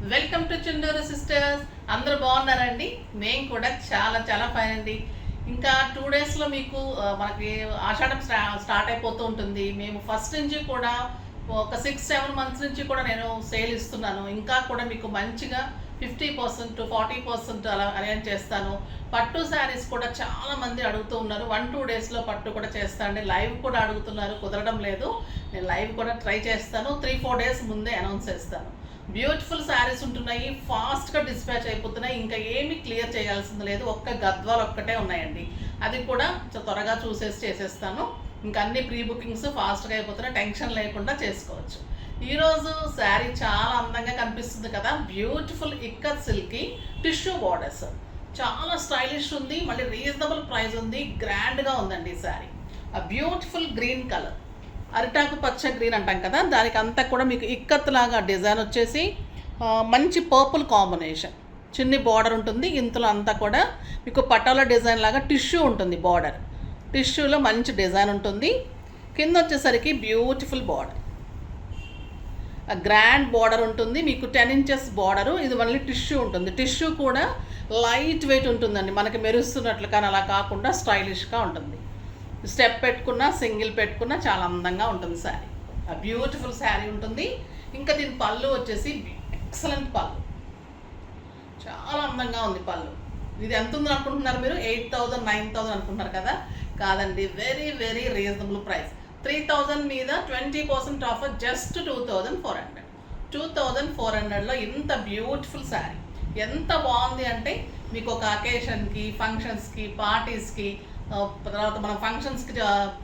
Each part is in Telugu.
Welcome to Chunduru sisters. అందరూ బాగున్నారండి? మేము కూడా చాలా చాలా ఫైన్ అండి. ఇంకా 2 డేస్లో మీకు మనకి ఆషాఢం స్టార్ట్ అయిపోతూ ఉంటుంది. మేము ఫస్ట్ నుంచి కూడా ఒక 6-7 మంత్స్ నుంచి కూడా నేను సేల్ ఇస్తున్నాను. ఇంకా కూడా మీకు మంచిగా 50% to 40% అలా అరేంజ్ చేస్తాను. పట్టు శారీస్ కూడా చాలా మంది అడుగుతూ ఉన్నారు. 1-2 డేస్లో పట్టు కూడా చేస్తానండి. లైవ్ కూడా అడుగుతున్నారు, కుదరడం లేదు. నేను లైవ్ కూడా ట్రై చేస్తాను. 3-4 డేస్ ముందే అనౌన్స్ చేస్తాను. బ్యూటిఫుల్ శారీస్ ఉంటున్నాయి, ఫాస్ట్గా డిస్పాచ్ అయిపోతున్నాయి. ఇంకా ఏమీ క్లియర్ చేయాల్సింది లేదు. ఒక్క గద్వాలు ఒక్కటే ఉన్నాయండి, అది కూడా త్వరగా చేసేస్తాను. ఇంకా అన్ని ప్రీ బుకింగ్స్ ఫాస్ట్గా అయిపోతున్నాయి, టెన్షన్ లేకుండా చేసుకోవచ్చు. ఈరోజు శారీ చాలా అందంగా కనిపిస్తుంది కదా. Beautiful ikat silky tissue borders, చాలా స్టైలిష్ ఉంది, మళ్ళీ రీజనబుల్ ప్రైస్ ఉంది, గ్రాండ్గా ఉందండి ఈ శారీ. ఆ బ్యూటిఫుల్ గ్రీన్ కలర్, అరిటాకు పచ్చ గ్రీన్ అంటాం కదా, దానికి అంతా కూడా మీకు ఇక్కత్ లాగా డిజైన్ వచ్చేసి మంచి పర్పుల్ కాంబినేషన్, చిన్ని బార్డర్ ఉంటుంది. ఇంతలో అంతా కూడా మీకు పటోలా డిజైన్ లాగా టిష్యూ ఉంటుంది. బార్డర్ టిష్యూలో మంచి డిజైన్ ఉంటుంది. కింద వచ్చేసరికి బ్యూటిఫుల్ బార్డర్, గ్రాండ్ బార్డర్ ఉంటుంది. మీకు 10 inches బార్డరు. ఇది మళ్ళీ టిష్యూ ఉంటుంది. టిష్యూ కూడా లైట్ వెయిట్ ఉంటుందండి, మనకి మెరుస్తున్నట్లు, కానీ అలా కాకుండా స్టైలిష్గా ఉంటుంది. స్టెప్ పెట్టుకున్నా, సింగిల్ పెట్టుకున్నా చాలా అందంగా ఉంటుంది శారీ. ఆ బ్యూటిఫుల్ శారీ ఉంటుంది. ఇంకా దీని పళ్ళు వచ్చేసి ఎక్సలెంట్ పళ్ళు, చాలా అందంగా ఉంది పళ్ళు. ఇది ఎంత ఉంది అనుకుంటున్నారు మీరు? 8,000 9,000 అనుకుంటున్నారు కదా. కాదండి, వెరీ వెరీ రీజనబుల్ ప్రైస్. 3,000 మీద 20% ఆఫర్, జస్ట్ 2,400. 2,400లో ఇంత బ్యూటిఫుల్ శారీ ఎంత బాగుంది అంటే, మీకు ఒక అకేషన్కి, ఫంక్షన్స్కి, పార్టీస్కి, తర్వాత మనం ఫంక్షన్స్కి,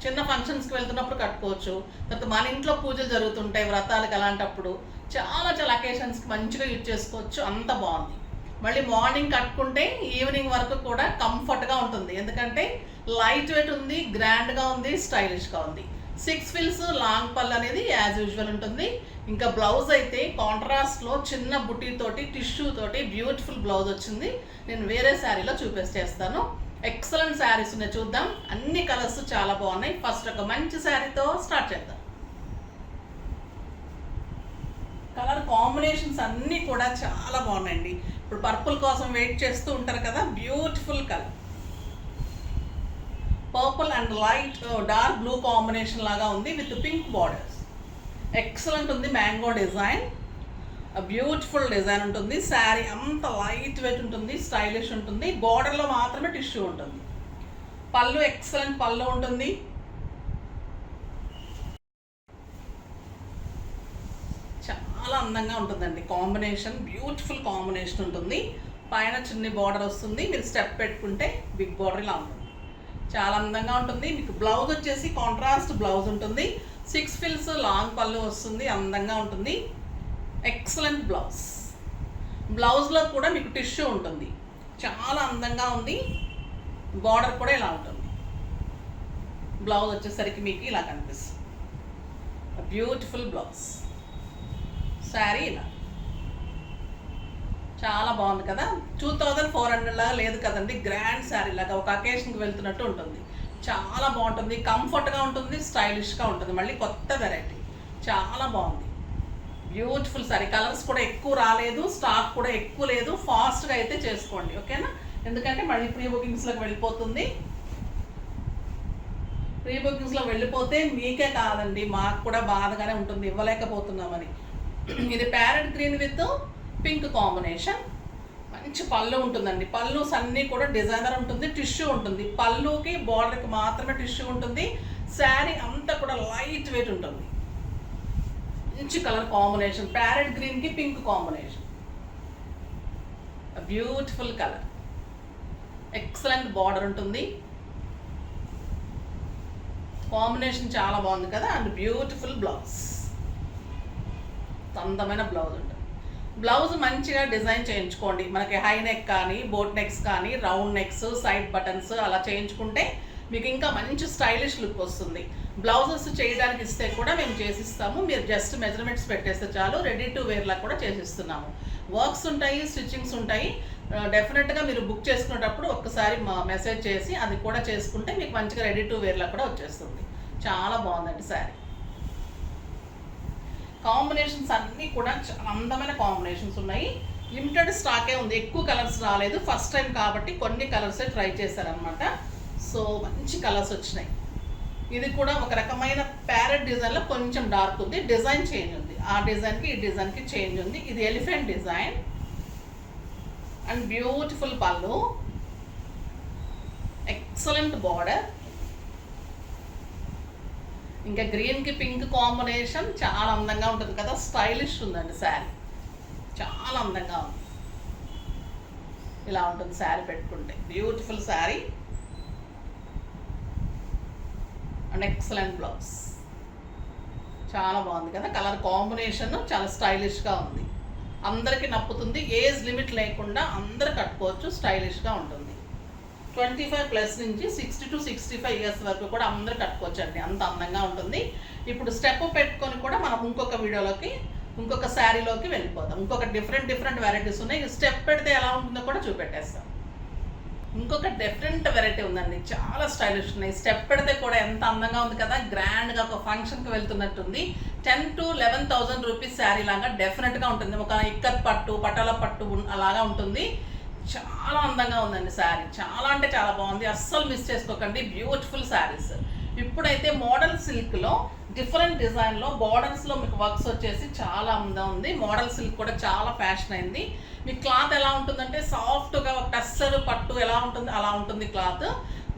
చిన్న ఫంక్షన్స్కి వెళ్తున్నప్పుడు కట్టుకోవచ్చు. తర్వాత మన ఇంట్లో పూజలు జరుగుతుంటాయి, వ్రతాలకు, అలాంటప్పుడు చాలా చాలా అకేషన్స్కి మంచిగా యూజ్ చేసుకోవచ్చు. అంత బాగుంది. మళ్ళీ మార్నింగ్ కట్టుకుంటే ఈవినింగ్ వరకు కూడా కంఫర్ట్గా ఉంటుంది, ఎందుకంటే లైట్ వెయిట్ ఉంది, గ్రాండ్గా ఉంది, స్టైలిష్గా ఉంది. 6 ఫిల్స్ లాంగ్ పళ్ళు అనేది యాజ్ యూజువల్ ఉంటుంది. ఇంకా బ్లౌజ్ అయితే కాంట్రాస్ట్లో చిన్న బుటీ తోటి, టిష్యూ తోటి బ్యూటిఫుల్ బ్లౌజ్ వచ్చింది. నేను వేరే శారీలో చూపిస్తేస్తాను. ఎక్సలెంట్ శారీస్ ఉన్నాయి, చూద్దాం. అన్ని కలర్స్ చాలా బాగున్నాయి. ఫస్ట్ ఒక మంచి శారీతో స్టార్ట్ చేద్దాం. కలర్ కాంబినేషన్స్ అన్నీ కూడా చాలా బాగున్నాయండి. ఇప్పుడు పర్పుల్ కోసం వెయిట్ చేస్తూ ఉంటారు కదా, beautiful colour. Purple and light dark blue combination లాగా ఉంది, విత్ పింక్ బార్డర్స్. ఎక్సలెంట్ ఉంది. మ్యాంగో డిజైన్, బ్యూటిఫుల్ డిజైన్ ఉంటుంది. శారీ అంత లైట్ వెయిట్ ఉంటుంది, స్టైలిష్ ఉంటుంది. బార్డర్లో మాత్రమే టిష్యూ ఉంటుంది. పళ్ళు ఎక్సలెంట్ పళ్ళు ఉంటుంది. చాలా అందంగా ఉంటుందండి కాంబినేషన్, బ్యూటిఫుల్ కాంబినేషన్ ఉంటుంది. పైన చిన్ని బార్డర్ వస్తుంది, మీరు స్టెప్ పెట్టుకుంటే బిగ్ బార్డర్ ఇలా ఉంటుంది. చాలా అందంగా ఉంటుంది. మీకు బ్లౌజ్ వచ్చేసి కాంట్రాస్ట్ బ్లౌజ్ ఉంటుంది. 6 ఫిల్స్ లాంగ్ పళ్ళు వస్తుంది, అందంగా ఉంటుంది. Excellent blouse. బ్లౌజ్లో కూడా మీకు టిష్యూ ఉంటుంది, చాలా అందంగా ఉంది. బార్డర్ కూడా ఇలా ఉంటుంది. బ్లౌజ్ వచ్చేసరికి మీకు ఇలా కనిపిస్తుంది. Beautiful blouse. శారీ ఇలా చాలా బాగుంది కదా. 2,400 లాగా లేదు కదండి, గ్రాండ్ శారీ లాగా ఒక అకేషన్కి వెళ్తున్నట్టు ఉంటుంది. చాలా బాగుంటుంది, కంఫర్ట్గా ఉంటుంది, స్టైలిష్గా ఉంటుంది. మళ్ళీ కొత్త వెరైటీ, చాలా బాగుంది. బ్యూటిఫుల్ శారీ. కలర్స్ కూడా ఎక్కువ రాలేదు, స్టాక్ కూడా ఎక్కువ లేదు. ఫాస్ట్గా అయితే చేసుకోండి, ఓకేనా? ఎందుకంటే మళ్ళీ ప్రీ బుకింగ్స్లోకి వెళ్ళిపోతుంది. ప్రీ బుకింగ్స్లో వెళ్ళిపోతే మీకే కాదండి, మాకు కూడా బాధగానే ఉంటుంది, ఇవ్వలేకపోతున్నామని. ఇది parrot green with pink combination. మంచి పళ్ళు ఉంటుందండి. పళ్ళుస్ అన్నీ కూడా డిజైనర్ ఉంటుంది, టిష్యూ ఉంటుంది. పళ్ళుకి బార్డర్కి మాత్రమే టిష్యూ ఉంటుంది. శారీ అంతా కూడా లైట్ వెయిట్ ఉంటుంది. మంచి కలర్ కాంబినేషన్, ప్యారెట్ గ్రీన్కి pink combination. Beautiful colour, excellent border ఉంటుంది. కాంబినేషన్ చాలా బాగుంది కదా. అండ్ బ్యూటిఫుల్ బ్లౌజ్, అందమైన బ్లౌజ్ ఉంటుంది. బ్లౌజ్ మంచిగా డిజైన్ చేయించుకోండి. మనకి హై నెక్ కానీ, బోట్ నెక్స్ కానీ, రౌండ్ నెక్స్, సైడ్ బటన్స్ అలా చేయించుకుంటే మీకు ఇంకా మంచి స్టైలిష్ లుక్ వస్తుంది. బ్లౌజెస్ చేయడానికి ఇస్తే కూడా మేము చేసిస్తాము. మీరు జస్ట్ మెజర్మెంట్స్ పెట్టేస్తే చాలు. రెడీ టు వేర్లా కూడా చేసిస్తున్నాము. వర్క్స్ ఉంటాయి, స్టిచ్చింగ్స్ ఉంటాయి. డెఫినెట్గా మీరు బుక్ చేసుకునేటప్పుడు ఒక్కసారి మెసేజ్ చేసి అది కూడా చేసుకుంటే మీకు మంచిగా రెడీ టు వేర్లా కూడా వచ్చేస్తుంది. చాలా బాగుందండి శారీ. కాంబినేషన్స్ అన్నీ కూడా చాలా అందమైన కాంబినేషన్స్ ఉన్నాయి. లిమిటెడ్ స్టాకే ఉంది, ఎక్కువ కలర్స్ రాలేదు. ఫస్ట్ టైం కాబట్టి కొన్ని కలర్సే ట్రై చేశారనమాట. సో మంచి కలర్స్ వచ్చినాయి. ఇది కూడా ఒక రకమైన ప్యారెట్ డిజైన్లో కొంచెం డార్క్ ఉంది, డిజైన్ చేంజ్ ఉంది. ఆ డిజైన్కి ఈ డిజైన్కి చేంజ్ ఉంది. ఇది ఎలిఫెంట్ డిజైన్ అండ్ బ్యూటిఫుల్ పళ్ళు, ఎక్సలెంట్ బార్డర్. ఇంకా గ్రీన్కి పింక్ కాంబినేషన్ చాలా అందంగా ఉంటుంది కదా, స్టైలిష్ ఉందండి శారీ, చాలా అందంగా ఉంది. ఇలా ఉంటుంది శారీ పెట్టుకుంటే, beautiful sari and excellent blouse. చాలా బాగుంది కదా, కలర్ కాంబినేషన్ చాలా స్టైలిష్గా ఉంది. అందరికీ నప్పుతుంది, ఏజ్ లిమిట్ లేకుండా అందరూ కట్టుకోవచ్చు, స్టైలిష్గా ఉంటుంది. 25+ నుంచి 60 to 65 ఇయర్స్ వరకు కూడా అందరూ కట్టుకోవచ్చు అండి, అంత అందంగా ఉంటుంది. ఇప్పుడు స్టెప్ పెట్టుకొని కూడా మనం ఇంకొక వీడియోలోకి, ఇంకొక శారీలోకి వెళ్ళిపోతాం. ఇంకొక డిఫరెంట్ వెరైటీస్ ఉన్నాయి. స్టెప్ పెడితే ఎలా ఉంటుందో కూడా చూపెట్టేస్తాం. ఇంకొక డిఫరెంట్ వెరైటీ ఉందండి, చాలా స్టైలిష్ ఉన్నాయి. స్టెప్ పెడితే కూడా ఎంత అందంగా ఉంది కదా, గ్రాండ్గా ఒక ఫంక్షన్కి వెళ్తున్నట్టుంది. 10,000 to 11,000 రూపీస్ శారీ లాగా డెఫినెట్గా ఉంటుంది. ఒక ఇక్కత్ పట్టు, పటాల పట్టు అలాగా ఉంటుంది. చాలా అందంగా ఉందండి శారీ, చాలా అంటే చాలా బాగుంది. అస్సలు మిస్ చేసుకోకండి, బ్యూటిఫుల్ శారీస్. ఇప్పుడైతే మోడల్ సిల్క్లో డిఫరెంట్ డిజైన్లో బార్డర్స్లో మీకు వర్క్స్ వచ్చేసి చాలా అందంగా ఉంది. మోడల్ సిల్క్ కూడా చాలా ఫ్యాషన్ అయింది. మీ క్లాత్ ఎలా ఉంటుందంటే సాఫ్ట్గా ఒక టస్సర్ పట్టు ఎలా ఉంటుంది అలా ఉంటుంది క్లాత్,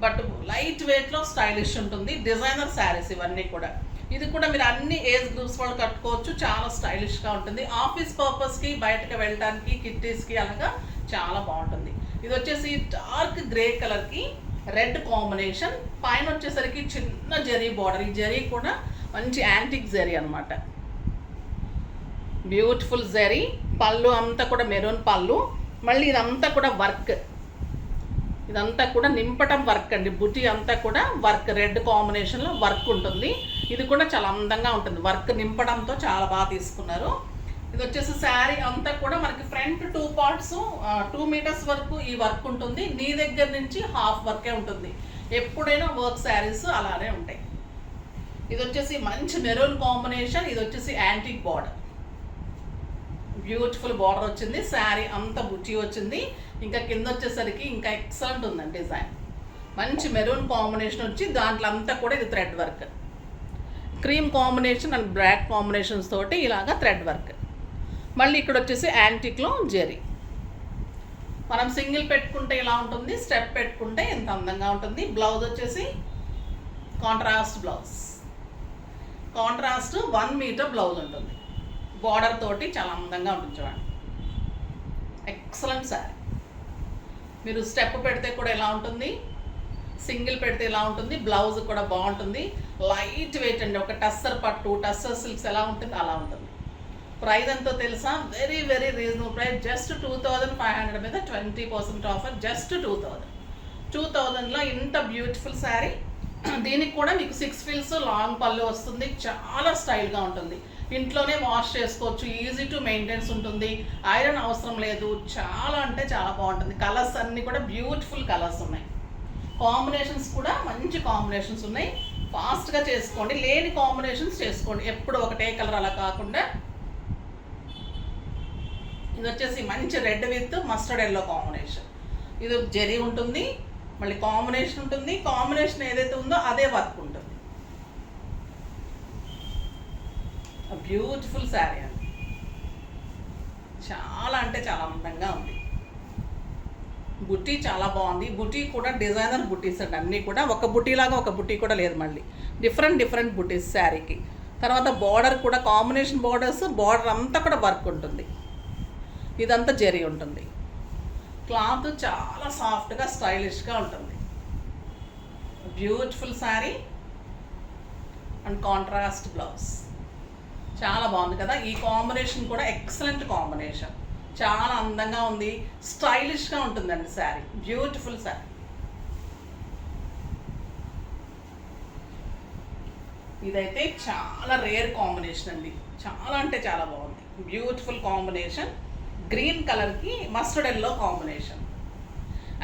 బట్ లైట్ వెయిట్లో స్టైలిష్ ఉంటుంది. డిజైనర్ శారీస్ ఇవన్నీ కూడా. ఇది కూడా మీరు అన్ని ఏజ్ గ్రూప్స్ వాళ్ళు కట్టుకోవచ్చు, చాలా స్టైలిష్గా ఉంటుంది. ఆఫీస్ పర్పస్కి, బయటకు వెళ్ళడానికి, కిట్టీస్కి అలాగా చాలా బాగుంటుంది. ఇది వచ్చేసి డార్క్ గ్రే కలర్కి రెడ్ కాంబినేషన్, పైన వచ్చేసరికి చిన్న జరీ బార్డర్. ఈ జరీ కూడా మంచి యాంటిక్ జరీ అనమాట, బ్యూటిఫుల్ జరీ. పళ్ళు అంతా కూడా మెరూన్ పళ్ళు. మళ్ళీ ఇదంతా కూడా వర్క్, ఇదంతా కూడా నింపటం వర్క్ అండి. బుటీ అంతా కూడా వర్క్, రెడ్ కాంబినేషన్లో వర్క్ ఉంటుంది. ఇది కూడా చాలా అందంగా ఉంటుంది, వర్క్ నింపడంతో చాలా బాగా తీసుకున్నారు. ఇది వచ్చేసి శారీ అంతా కూడా మనకి ఫ్రంట్ 2 parts 2 meters వరకు ఈ వర్క్ ఉంటుంది. నీ దగ్గర నుంచి హాఫ్ వర్కే ఉంటుంది. ఎప్పుడైనా వర్క్ శారీస్ అలానే ఉంటాయి. ఇది వచ్చేసి మంచి మెరూన్ కాంబినేషన్. ఇది వచ్చేసి యాంటిక్ బార్డర్, బ్యూటిఫుల్ బార్డర్ వచ్చింది. శారీ అంతా బుట్టి వచ్చింది. ఇంకా కింద వచ్చేసరికి ఇంకా ఎక్సలెంట్ ఉందండి డిజైన్. మంచి మెరూన్ కాంబినేషన్ వచ్చి దాంట్లో అంతా కూడా ఇది thread work, cream combination and black combinations తోటి ఇలాగా థ్రెడ్ వర్క్. మళ్ళీ ఇక్కడ వచ్చేసి యాంటిక్లో జెరీ. మనం సింగిల్ పెట్టుకుంటే ఇలా ఉంటుంది, స్టెప్ పెట్టుకుంటే ఎంత అందంగా ఉంటుంది. బ్లౌజ్ వచ్చేసి contrast blouse, contrast 1 meter blouse ఉంటుంది. బార్డర్ తోటి చాలా అందంగా ఉంటుంది చూడండి, ఎక్సలెంట్ శారీ. మీరు స్టెప్ పెడితే కూడా ఎలా ఉంటుంది, సింగిల్ పెడితే ఎలా ఉంటుంది, బ్లౌజ్ కూడా బాగుంటుంది. లైట్ వెయిట్ అండి, ఒక టస్సర్ పట్టు, టస్సర్ సిల్క్స్ ఎలా ఉంటుంది అలా ఉంటుంది. ప్రైస్ ఎంతో తెలుసా, వెరీ రీజనబుల్ ప్రైస్, జస్ట్ 2,500 మీద 20% ఆఫర్, జస్ట్ 2,000లో ఇంత బ్యూటిఫుల్ శారీ. దీనికి కూడా మీకు 6 frills లాంగ్ పళ్ళు వస్తుంది, చాలా స్టైల్గా ఉంటుంది. ఇంట్లోనే వాష్ చేసుకోవచ్చు, ఈజీ టు మెయింటెన్స్ ఉంటుంది, ఐరన్ అవసరం లేదు, చాలా అంటే చాలా బాగుంటుంది. కలర్స్ అన్నీ కూడా బ్యూటిఫుల్ కలర్స్ ఉన్నాయి. కాంబినేషన్స్ కూడా మంచి కాంబినేషన్స్ ఉన్నాయి. ఫాస్ట్గా చేసుకోండి, లేని కాంబినేషన్స్ చేసుకోండి, ఎప్పుడు ఒకటే కలర్ అలా కాకుండా. ఇది వచ్చేసి మంచి red with mustard yellow combination. ఇది జెరీ ఉంటుంది, మళ్ళీ కాంబినేషన్ ఉంటుంది. కాంబినేషన్ ఏదైతే ఉందో అదే వర్క్ ఉంటుంది. బ్యూటిఫుల్ శారీ అండి, చాలా అంటే చాలా అందంగా ఉంది. బుటీ చాలా బాగుంది. బుటీ కూడా డిజైనర్ బుటీస్ అండి, అన్నీ కూడా ఒక బుటీలాగా ఒక బుటీ కూడా లేదు, మళ్ళీ డిఫరెంట్ బుటీస్ శారీకి. తర్వాత బార్డర్ కూడా కాంబినేషన్ బార్డర్స్, బార్డర్ అంతా కూడా వర్క్ ఉంటుంది. ఇదంతా జెరీ ఉంటుంది. క్లాత్ చాలా సాఫ్ట్గా స్టైలిష్గా ఉంటుంది. Beautiful sari and contrast blouse, చాలా బాగుంది కదా. ఈ కాంబినేషన్ కూడా ఎక్సలెంట్ కాంబినేషన్, చాలా అందంగా ఉంది, స్టైలిష్గా ఉంటుందండి శారీ, బ్యూటిఫుల్ శారీ. ఇదైతే చాలా రేర్ కాంబినేషన్ అండి, చాలా అంటే చాలా బాగుంది. బ్యూటిఫుల్ కాంబినేషన్, గ్రీన్ కలర్కి మస్టర్డ్ ఎల్లో కాంబినేషన్.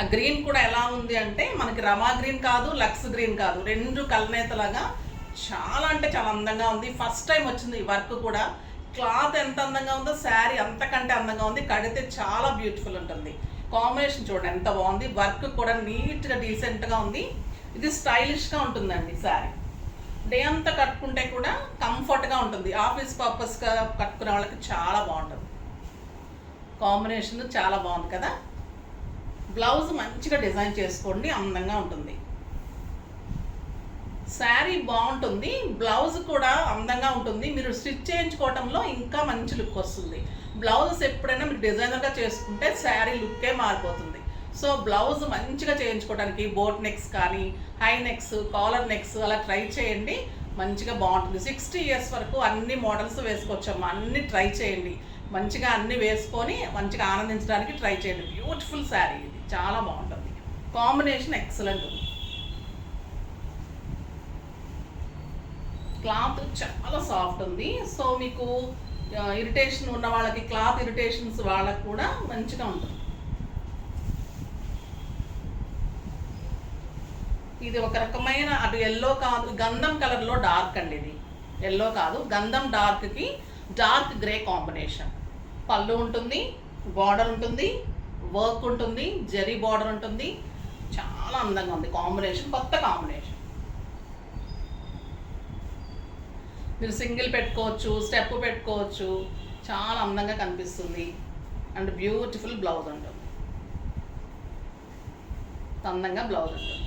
ఆ గ్రీన్ కూడా ఎలా ఉంది అంటే మనకి రమా గ్రీన్ కాదు, లక్స్ గ్రీన్ కాదు, 2 కలనేతలాగా చాలా అంటే చాలా అందంగా ఉంది. ఫస్ట్ టైం వచ్చింది ఈ వర్క్ కూడా. క్లాత్ ఎంత అందంగా ఉందో శారీ అంతకంటే అందంగా ఉంది. కడితే చాలా బ్యూటిఫుల్ ఉంటుంది. కాంబినేషన్ చూడండి ఎంత బాగుంది. వర్క్ కూడా నీట్గా డీసెంట్గా ఉంది. ఇది స్టైలిష్గా ఉంటుందండి శారీ. డే అంతా కట్టుకుంటే కూడా కంఫర్ట్గా ఉంటుంది. ఆఫీస్ పర్పస్గా కట్టుకునే వాళ్ళకి చాలా బాగుంటుంది. కాంబినేషన్ చాలా బాగుంది కదా. బ్లౌజ్ మంచిగా డిజైన్ చేసుకోండి, అందంగా ఉంటుంది. శారీ బాగుంటుంది, బ్లౌజ్ కూడా అందంగా ఉంటుంది. మీరు స్టిచ్ చేయించుకోవడంలో ఇంకా మంచి లుక్ వస్తుంది. బ్లౌజెస్ ఎప్పుడైనా మీరు డిజైనర్గా చేసుకుంటే శారీ లుక్కే మారిపోతుంది. సో బ్లౌజ్ మంచిగా చేయించుకోవడానికి బోట్ నెక్స్ కానీ, హై నెక్స్, కాలర్ నెక్స్ అలా ట్రై చేయండి, మంచిగా బాగుంటుంది. 60 ఇయర్స్ వరకు అన్ని మోడల్స్ వేసుకోవచ్చమ్మా. అన్నీ ట్రై చేయండి, మంచిగా అన్నీ వేసుకొని మంచిగా ఆనందించడానికి ట్రై చేయండి. బ్యూటిఫుల్ శారీ ఇది, చాలా బాగుంటుంది. కాంబినేషన్ ఎక్సలెంట్ ఉంది. క్లాత్ చాలా సాఫ్ట్ ఉంది. సో మీకు ఇరిటేషన్ ఉన్న వాళ్ళకి, క్లాత్ ఇరిటేషన్స్ వాళ్ళకి కూడా మంచిగా ఉంటుంది. ఇది ఒక రకమైన అటు ఎల్లో కాదు, గంధం కలర్లో డార్క్ అండి. ఇది ఎల్లో కాదు, గంధం డార్క్కి డార్క్ గ్రే కాంబినేషన్. పళ్ళు ఉంటుంది, బార్డర్ ఉంటుంది, వర్క్ ఉంటుంది, జరీ బార్డర్ ఉంటుంది. చాలా అందంగా ఉంది కాంబినేషన్, కొత్త కాంబినేషన్. మీరు సింగిల్ పెట్టుకోవచ్చు, స్టెప్ పెట్టుకోవచ్చు, చాలా అందంగా కనిపిస్తుంది. అండ్ బ్యూటిఫుల్ బ్లౌజ్ ఉంటుంది, అందంగా బ్లౌజ్ ఉంటుంది.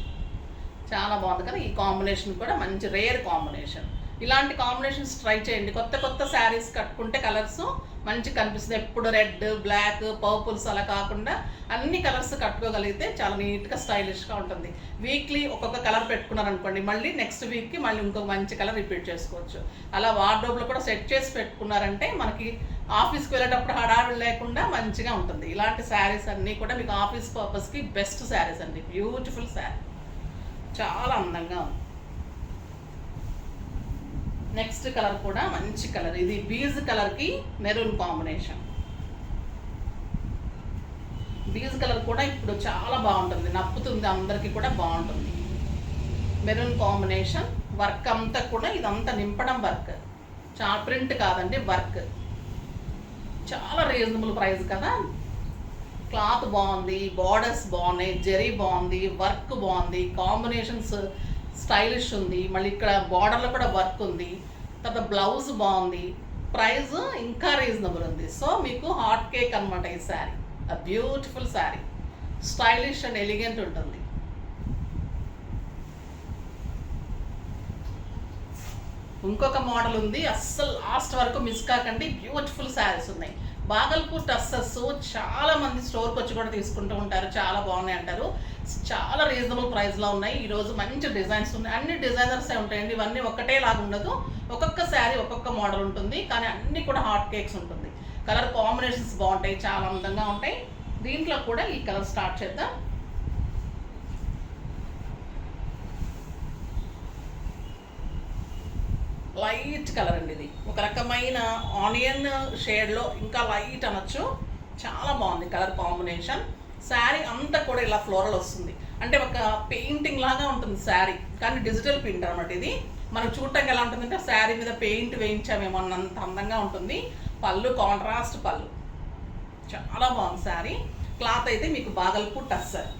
చాలా బాగుంది కదా. ఈ కాంబినేషన్ కూడా మంచి రేర్ కాంబినేషన్. ఇలాంటి కాంబినేషన్స్ ట్రై చేయండి. కొత్త కొత్త శారీస్ కట్టుకుంటే కలర్స్ మంచిగా కనిపిస్తుంది. ఎప్పుడు రెడ్, బ్లాక్, పర్పుల్స్ అలా కాకుండా అన్ని కలర్స్ కట్టుకోగలిగితే చాలా నీట్గా స్టైలిష్గా ఉంటుంది. వీక్లీ ఒక్కొక్క కలర్ పెట్టుకున్నారనుకోండి, మళ్ళీ నెక్స్ట్ వీక్కి మళ్ళీ ఇంకొక మంచి కలర్ రిపీట్ చేసుకోవచ్చు. అలా వార్డ్రోబ్లో కూడా సెట్ చేసి పెట్టుకున్నారంటే మనకి ఆఫీస్కి వెళ్ళేటప్పుడు హడావిడి లేకుండా మంచిగా ఉంటుంది. ఇలాంటి శారీస్ అన్నీ కూడా మీకు ఆఫీస్ పర్పస్కి బెస్ట్ శారీస్ అండి. బ్యూటిఫుల్ శారీ, చాలా అందంగా ఉంది. నెక్స్ట్ కలర్ కూడా మంచి కలర్. ఇది బీజ్ కలర్కి మెరూన్ కాంబినేషన్. బీజ్ కలర్ కూడా ఇప్పుడు చాలా బాగుంటుంది, నప్పుతుంది, అందరికీ కూడా బాగుంటుంది. Maroon combination. వర్క్ అంతా కూడా ఇదంతా నింపడం వర్క్, చాలా ప్రింట్ కాదండి, వర్క్. చాలా రీజనబుల్ ప్రైస్ కదా. క్లాత్ బాగుంది, బార్డర్స్ బాగున్నాయి, జరీ బాగుంది, వర్క్ బాగుంది, కాంబినేషన్స్ స్టైలిష్ ఉంది. మళ్ళీ ఇక్కడ బార్డర్లో కూడా వర్క్ ఉంది. తర్వాత బ్లౌజ్ బాగుంది, ప్రైస్ ఇంకా రీజనబుల్ ఉంది. సో మీకు హాట్ కేక్ అనమాట ఈ sari. A beautiful sari, stylish and elegant ఉంటుంది. ఇంకొక మోడల్ ఉంది, అస్సలు లాస్ట్ వరకు మిస్ కాకండి. బ్యూటిఫుల్ శారీస్ ఉన్నాయి. బాగల్పూర్ టస్సర్స్ చాలా మంది స్టోర్కి వచ్చి కూడా తీసుకుంటూ ఉంటారు, చాలా బాగున్నాయి అంటారు. చాలా రీజనబుల్ ప్రైస్లో ఉన్నాయి. ఈరోజు మంచి డిజైన్స్ ఉన్నాయి, అన్ని డిజైనర్సే ఉంటాయండి. ఇవన్నీ ఒకటే లాగా ఉండదు, ఒక్కొక్క శారీ ఒక్కొక్క మోడల్ ఉంటుంది, కానీ అన్నీ కూడా హాట్ కేక్స్ ఉంటుంది. కలర్ కాంబినేషన్స్ బాగుంటాయి, చాలా అందంగా ఉంటాయి. దీంట్లో కూడా ఈ కలర్ స్టార్ట్ చేద్దాం. లైట్ కలర్ అండి. ఇది ఒక రకమైన ఆనియన్ షేడ్లో, ఇంకా లైట్ అనొచ్చు. చాలా బాగుంది కలర్ కాంబినేషన్. శారీ అంతా కూడా ఇలా ఫ్లోరల్ వస్తుంది, అంటే ఒక పెయింటింగ్ లాగా ఉంటుంది శారీ, కానీ డిజిటల్ ప్రింట్ అనమాట. ఇది మనం చూడటానికి ఎలా ఉంటుందంటే శారీ మీద పెయింట్ వేయించామేమో అన్నంత అందంగా ఉంటుంది. పళ్ళు కాంట్రాస్ట్ పళ్ళు, చాలా బాగుంది శారీ. క్లాత్ అయితే మీకు బాగల్పూర్ టస్సర్.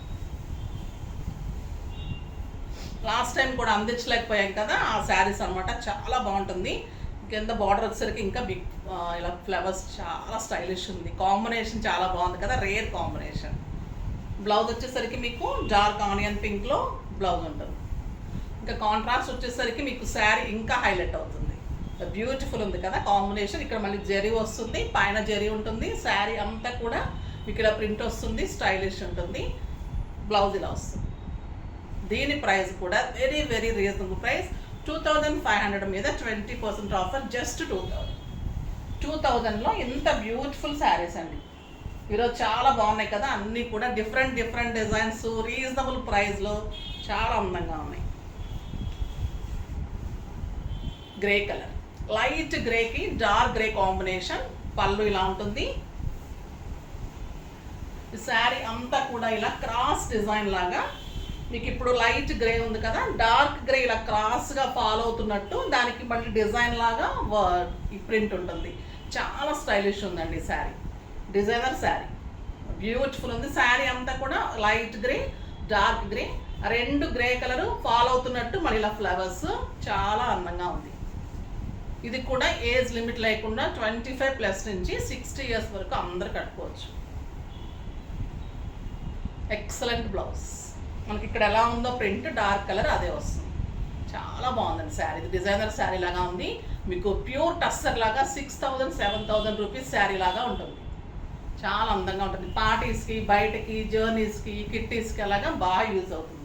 లాస్ట్ టైం కూడా అందించలేకపోయాం కదా ఆ శారీస్ అనమాట. చాలా బాగుంటుంది. కింద బార్డర్ వచ్చేసరికి ఇంకా బిగ్ ఇలా ఫ్లవర్స్, చాలా స్టైలిష్ ఉంది. కాంబినేషన్ చాలా బాగుంది కదా, రేర్ కాంబినేషన్. బ్లౌజ్ వచ్చేసరికి మీకు డార్క్ ఆనియన్ పింక్లో బ్లౌజ్ ఉంటుంది. ఇంకా కాంట్రాస్ట్ వచ్చేసరికి మీకు శారీ ఇంకా హైలైట్ అవుతుంది. బ్యూటిఫుల్ ఉంది కదా కాంబినేషన్. ఇక్కడ మళ్ళీ జరీ వస్తుంది, పైన జరీ ఉంటుంది. శారీ అంతా కూడా ఇక్కడ ప్రింట్ వస్తుంది, స్టైలిష్ ఉంటుంది. బ్లౌజ్ ఇలా వస్తుంది. దీని ప్రైస్ కూడా వెరీ వెరీ రీజనబుల్ ప్రైస్. 2500 మీద 20% ఆఫర్, జస్ట్ 2000లో ఇంత బ్యూటిఫుల్ శారీస్ అండి. ఈరోజు చాలా బాగున్నాయి కదా, అన్నీ కూడా డిఫరెంట్ డిఫరెంట్ డిజైన్స్, రీజనబుల్ ప్రైస్లో చాలా అందంగా ఉన్నాయి. గ్రే కలర్, లైట్ గ్రేకి డార్క్ గ్రే కాంబినేషన్. పళ్ళు ఇలా ఉంటుంది. ఈ శారీ అంతా కూడా ఇలా క్రాస్ డిజైన్ లాగా, మీకు ఇప్పుడు లైట్ గ్రే ఉంది కదా, డార్క్ గ్రే ఇలా క్రాస్గా ఫాలో అవుతున్నట్టు దానికి మళ్ళీ డిజైన్ లాగా ఈ ప్రింట్ ఉంటుంది. చాలా స్టైలిష్ ఉందండి శారీ, డిజైనర్ శారీ, బ్యూటిఫుల్ ఉంది. శారీ అంతా కూడా లైట్ గ్రే, డార్క్ గ్రే, రెండు గ్రే కలర్ ఫాలో అవుతున్నట్టు మళ్ళీ ఇలా ఫ్లవర్స్, చాలా అందంగా ఉంది. ఇది కూడా ఏజ్ లిమిట్ లేకుండా 25+ నుంచి 60 ఇయర్స్ వరకు అందరు కట్టుకోవచ్చు. Excellent blouse. మనకి ఇక్కడ ఎలా ఉందో ప్రింట్ డార్క్ కలర్ అదే వస్తుంది. చాలా బాగుందండి శారీ. ఇది డిజైనర్ శారీ లాగా ఉంది. మీకు ప్యూర్ టస్సర్ లాగా 6,000 7,000 రూపీస్ శారీ లాగా ఉంటుంది. చాలా అందంగా ఉంటుంది. పార్టీస్కి, బయటకి, జర్నీస్కి, కిట్టీస్కి అలాగా బాగా యూజ్ అవుతుంది.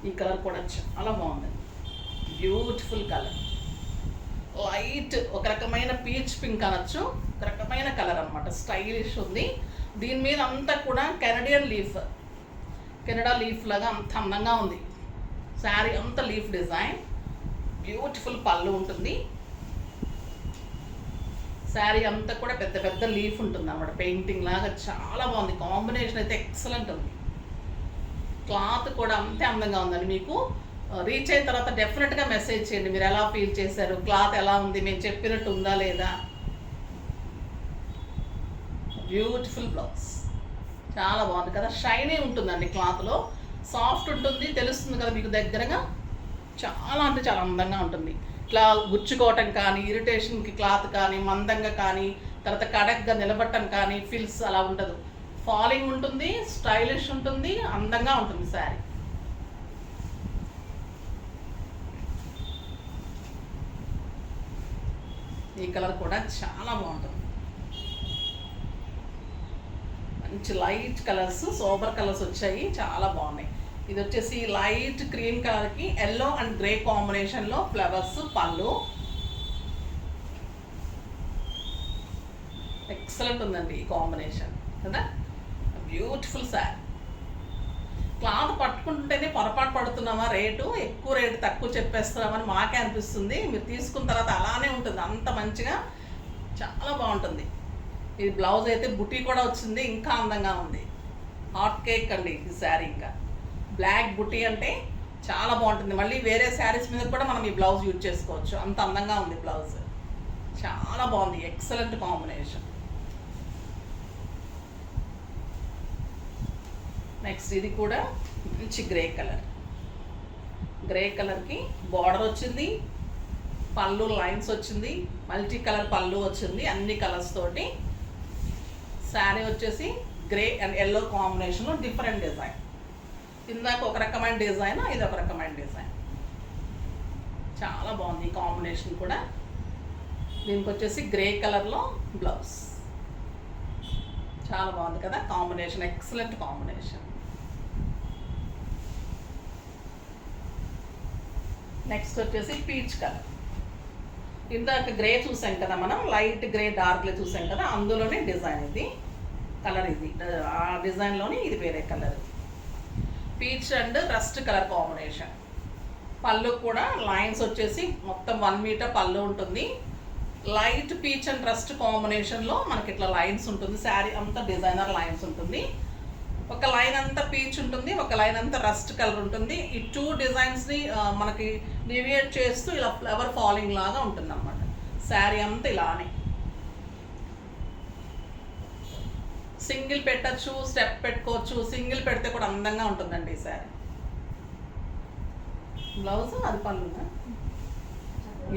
ఈ కలర్ కూడా చాలా బాగుంది, బ్యూటిఫుల్ కలర్. లైట్ ఒక రకమైన పీచ్ పింక్ అనొచ్చు, ఒక రకమైన కలర్ అనమాట. స్టైలిష్ ఉంది. దీని మీద అంతా కూడా కెనడా లీఫ్ లాగా అంత అందంగా ఉంది. శారీ అంతా లీఫ్ డిజైన్, బ్యూటిఫుల్ పళ్ళు ఉంటుంది. శారీ అంతా కూడా పెద్ద పెద్ద లీఫ్ ఉంటుంది అన్నమాట, పెయింటింగ్ లాగా. చాలా బాగుంది. కాంబినేషన్ అయితే ఎక్సలెంట్ ఉంది. క్లాత్ కూడా అంతే అందంగా ఉందండి. మీకు రీచ్ అయిన తర్వాత డెఫినెట్గా మెసేజ్ చేయండి, మీరు ఎలా ఫీల్ చేశారు, క్లాత్ ఎలా ఉంది, మేము చెప్పినట్టు ఉందా లేదా. బ్యూటిఫుల్ బ్లౌజ్, చాలా బాగుంది కదా. షైనీ ఉంటుందండి, క్లాత్లో సాఫ్ట్ ఉంటుంది, తెలుస్తుంది కదా మీకు దగ్గరగా. చాలా అంటే చాలా అందంగా ఉంటుంది. ఇట్లా గుచ్చుకోవటం కానీ, ఇరిటేషన్కి క్లాత్ కానీ, మందంగా కానీ, తర్వాత కడక్గా నిలబట్టం కానీ ఫిల్స్ అలా ఉండదు. ఫాలింగ్ ఉంటుంది, స్టైలిష్ ఉంటుంది, అందంగా ఉంటుంది శారీ. ఈ కలర్ కూడా చాలా బాగుంటుంది. మంచి లైట్ కలర్స్, సోబర్ కలర్స్ వచ్చాయి, చాలా బాగున్నాయి. ఇది వచ్చేసి లైట్ క్రీమ్ కలర్కి ఎల్లో అండ్ గ్రే కాంబినేషన్లో ఫ్లవర్స్, పళ్ళు. ఎక్సలెంట్ ఉందండి ఈ కాంబినేషన్ కదా. బ్యూటిఫుల్ శారీ. క్లాత్ పట్టుకుంటేనే పొరపాటు పడుతున్నామా, ఎక్కువ రేటు తక్కువ చెప్పేస్తున్నామని మాకే అనిపిస్తుంది. మీరు తీసుకున్న తర్వాత అలానే ఉంటుంది, అంత మంచిగా చాలా బాగుంటుంది. ఇది బ్లౌజ్ అయితే బుటీ కూడా వచ్చింది, ఇంకా అందంగా ఉంది. హాట్ కేక్ అండి ఈ శారీ. ఇంకా బ్లాక్ బుటీ అంటే చాలా బాగుంటుంది. మళ్ళీ వేరే శారీస్ మీద కూడా మనం ఈ బ్లౌజ్ యూజ్ చేసుకోవచ్చు, అంత అందంగా ఉంది బ్లౌజ్. చాలా బాగుంది, ఎక్సలెంట్ కాంబినేషన్. నెక్స్ట్ ఇది కూడా మంచి గ్రే కలర్కి బార్డర్ వచ్చింది, పళ్ళు లైన్స్ వచ్చింది, మల్టీ కలర్ పళ్ళు వచ్చింది, అన్ని కలర్స్ తోటి. శారీ వచ్చేసి గ్రే అండ్ ఎల్లో కాంబినేషన్లో డిఫరెంట్ డిజైన్. ఇందాక ఒక రకమైన డిజైన్, ఇది ఒక రకమైన డిజైన్. చాలా బాగుంది ఈ కాంబినేషన్ కూడా. దీనికి వచ్చేసి గ్రే కలర్లో బ్లౌజ్. చాలా బాగుంది కదా కాంబినేషన్, ఎక్సలెంట్ కాంబినేషన్. నెక్స్ట్ వచ్చేసి పీచ్ కలర్. ఇందాక గ్రే చూసాం కదా మనం, లైట్ గ్రే డార్క్ గ్రే చూసాం కదా, అందులోనే డిజైన్ ఇది కలర్. ఇది ఆ డిజైన్లోనే ఇది వేరే colour. Peach and rust colour combination. పళ్ళు కూడా లైన్స్ వచ్చేసి మొత్తం 1 మీటర్ పళ్ళు ఉంటుంది. లైట్ పీచ్ అండ్ రస్ట్ కాంబినేషన్లో మనకి ఇట్లా లైన్స్ ఉంటుంది. శారీ అంతా డిజైనర్ లైన్స్ ఉంటుంది. ఒక లైన్ అంతా పీచ్ ఉంటుంది, ఒక లైన్ అంతా రస్ట్ కలర్ ఉంటుంది. ఈ 2 డిజైన్స్ని మనకి డివియేట్ చేస్తూ ఇలా ఫ్లవర్ ఫాలింగ్ లాగా ఉంటుంది అన్నమాట. శారీ అంతా ఇలానే సింగిల్ పెట్టచ్చు, స్టెప్ పెట్టుకోవచ్చు. సింగిల్ పెడితే కూడా అందంగా ఉంటుందండి ఈ శారీ. బ్లౌజ్ అది పళ్ళునా,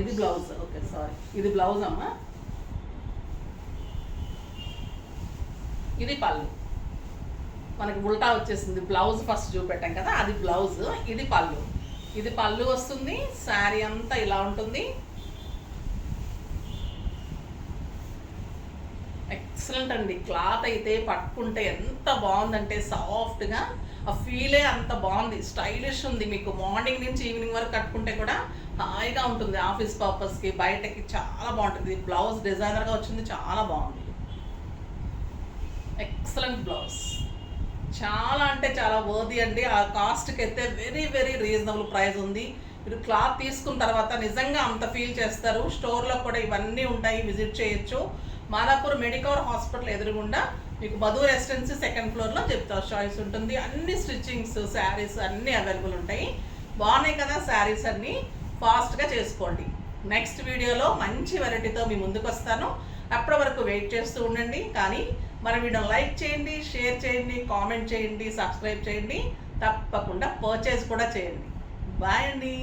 ఇది బ్లౌజ్. ఓకే సారీ, ఇది బ్లౌజ్ అమ్మా, ఇది పళ్ళు. మనకి ఉల్టా వచ్చేసింది, బ్లౌజ్ ఫస్ట్ చూపెట్టాం కదా, అది బ్లౌజ్, ఇది పళ్ళు. ఇది పళ్ళు వస్తుంది. శారీ అంతా ఇలా ఉంటుంది. ఎక్సలెంట్ అండి. క్లాత్ అయితే పట్టుకుంటే ఎంత బాగుందంటే సాఫ్ట్గా, ఆ ఫీలే అంత బాగుంది. స్టైలిష్ ఉంది. మీకు మార్నింగ్ నుంచి ఈవినింగ్ వరకు కట్టుకుంటే కూడా హాయిగా ఉంటుంది. ఆఫీస్ పర్పస్కి, బయటకి చాలా బాగుంటుంది. బ్లౌజ్ డిజైనర్గా వచ్చింది, చాలా బాగుంది. ఎక్సలెంట్ బ్లౌజ్, చాలా అంటే చాలా వర్ది అండి. ఆ కాస్ట్కి అయితే వెరీ వెరీ రీజనబుల్ ప్రైస్ ఉంది. మీరు క్లాత్ తీసుకున్న తర్వాత నిజంగా అంత ఫీల్ చేస్తారు. స్టోర్లో కూడా ఇవన్నీ ఉంటాయి, విజిట్ చేయొచ్చు. మాదాపూర్ మెడికవర్ హాస్పిటల్ ఎదురుగుండా మీకు మధు రెసిడెన్సీ 2nd ఫ్లోర్లో చెప్తారు చాయిస్ ఉంటుంది. అన్ని స్టిచ్చింగ్స్, శారీస్ అన్నీ అవైలబుల్ ఉంటాయి. బాగున్నాయి కదా శారీస్ అన్నీ. ఫాస్ట్గా చేసుకోండి. నెక్స్ట్ వీడియోలో మంచి వెరైటీతో మీ ముందుకు వస్తాను. అప్పటి వరకు వెయిట్ చేస్తూ ఉండండి. కానీ మన వీడియోని లైక్ చేయండి, షేర్ చేయండి, కామెంట్ చేయండి, సబ్స్క్రైబ్ చేయండి, తప్పకుండా పర్చేజ్ కూడా చేయండి. బాయ్ అండి.